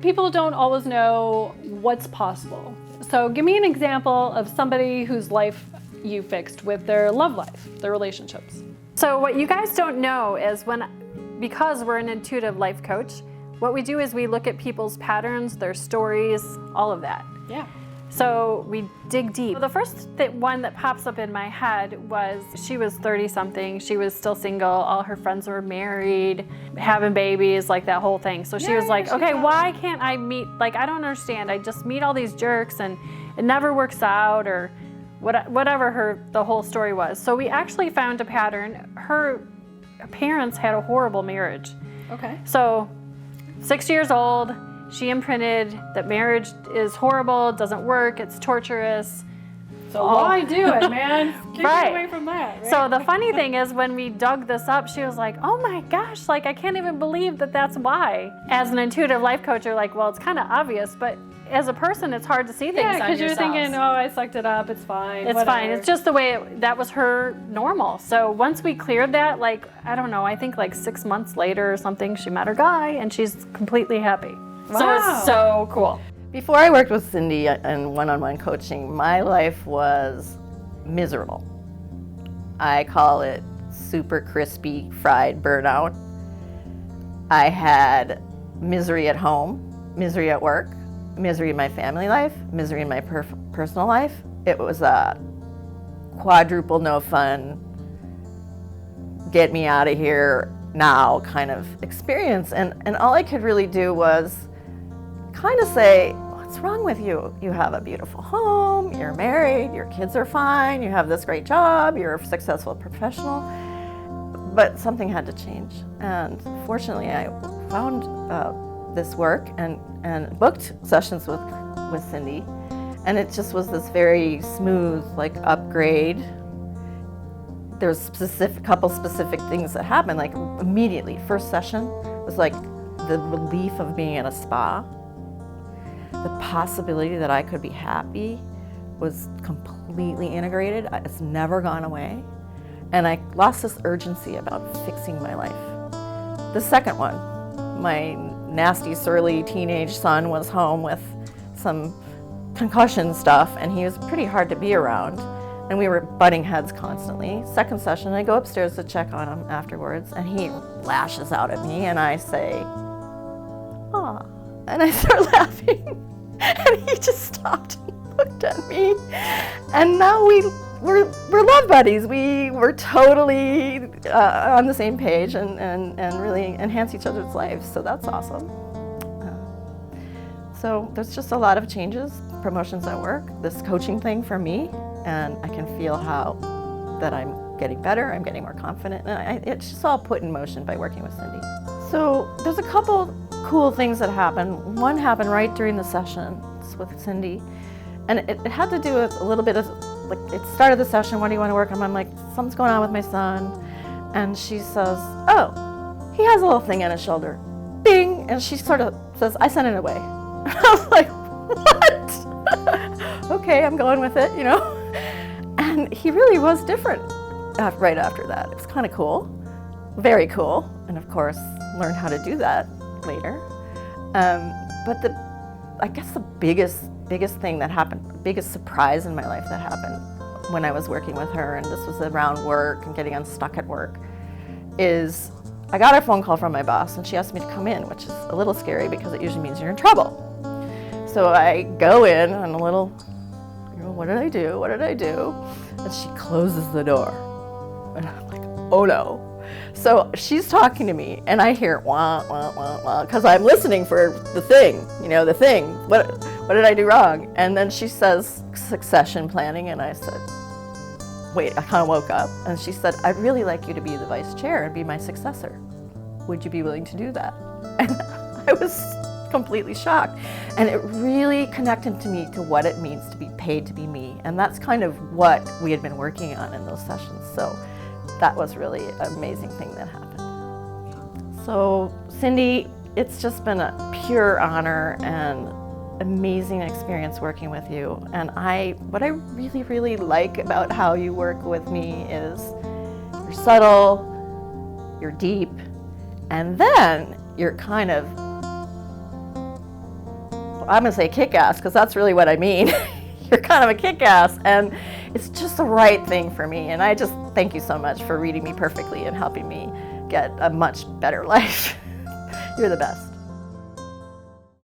people don't always know what's possible. So give me an example of somebody whose life you fixed with their love life, their relationships. So what you guys don't know is because we're an intuitive life coach, what we do is we look at people's patterns, their stories, all of that. Yeah. So we dig deep. The first one that pops up in my head was she was 30-something. She was still single. All her friends were married, having babies, like that whole thing. So she was like, okay, why can't I meet, like, I don't understand. I just meet all these jerks and it never works out, or whatever the whole story was. So we actually found a pattern. Her parents had a horrible marriage. Okay. So 6 years old, she imprinted that marriage is horrible, doesn't work, it's torturous. So why do it, man? Keep Right. away from that. Right? So the funny thing is, when we dug this up, she was like, oh my gosh, like I can't even believe that that's why. As an intuitive life coach, you're like, well, it's kind of obvious, but as a person, it's hard to see things on yourself. because you're thinking, oh, I sucked it up, it's fine. It's fine. It's just the way that was her normal. So once we cleared that, like, I don't know, I think like 6 months later or something, she met her guy and she's completely happy. Wow. So it's so cool. Before I worked with Cindy in one-on-one coaching, my life was miserable. I call it super crispy fried burnout. I had misery at home, misery at work, misery in my family life, misery in my personal life. It was a quadruple no fun, get me out of here now kind of experience. And all I could really do was kind of say, what's wrong with you? You have a beautiful home, you're married, your kids are fine, you have this great job, you're a successful professional. But something had to change. And fortunately, I found this work and booked sessions with Cindy. And it just was this very smooth, like, upgrade. There's couple specific things that happened, like immediately. First session was like the relief of being in a spa. The possibility that I could be happy was completely integrated. It's never gone away. And I lost this urgency about fixing my life. The second one, my nasty, surly teenage son was home with some concussion stuff, and he was pretty hard to be around. And we were butting heads constantly. Second session, I go upstairs to check on him afterwards, and he lashes out at me, and I say, "Aw," and I start laughing. And he just stopped and looked at me. And now we're love buddies. We're totally on the same page and really enhance each other's lives. So that's awesome. So there's just a lot of changes, promotions at work, this coaching thing for me, and I can feel that I'm getting better, I'm getting more confident, and it's just all put in motion by working with Cindy. So there's a couple cool things that happened. One happened right during the session with Cindy, and it had to do with a little bit of, like, it started the session, what do you want to work on? I'm like, something's going on with my son, and she says, oh, he has a little thing on his shoulder, bing, and she sort of says, I sent it away. I was like, what? Okay, I'm going with it, you know? And he really was different right after that. It was kind of cool, very cool, and of course, learned how to do that later. But I guess the biggest thing that happened, biggest surprise in my life that happened when I was working with her, and this was around work and getting unstuck at work, is I got a phone call from my boss, and she asked me to come in, which is a little scary because it usually means you're in trouble. So I go in and a little, what did I do? What did I do? And she closes the door. And I'm like, oh no. So she's talking to me, and I hear wah, wah, wah, wah, because I'm listening for the thing, the thing. What did I do wrong? And then she says succession planning, and I said, wait, I kind of woke up. And she said, I'd really like you to be the vice chair and be my successor. Would you be willing to do that? And I was completely shocked. And it really connected to me to what it means to be paid to be me. And that's kind of what we had been working on in those sessions. So that was really an amazing thing that happened. So Cindy, it's just been a pure honor and amazing experience working with you. And what I really, really like about how you work with me is you're subtle, you're deep, and then you're kind of I'm gonna say kick-ass, because that's really what I mean. You're kind of a kick-ass, and it's just the right thing for me. And I just thank you so much for reading me perfectly and helping me get a much better life. You're the best.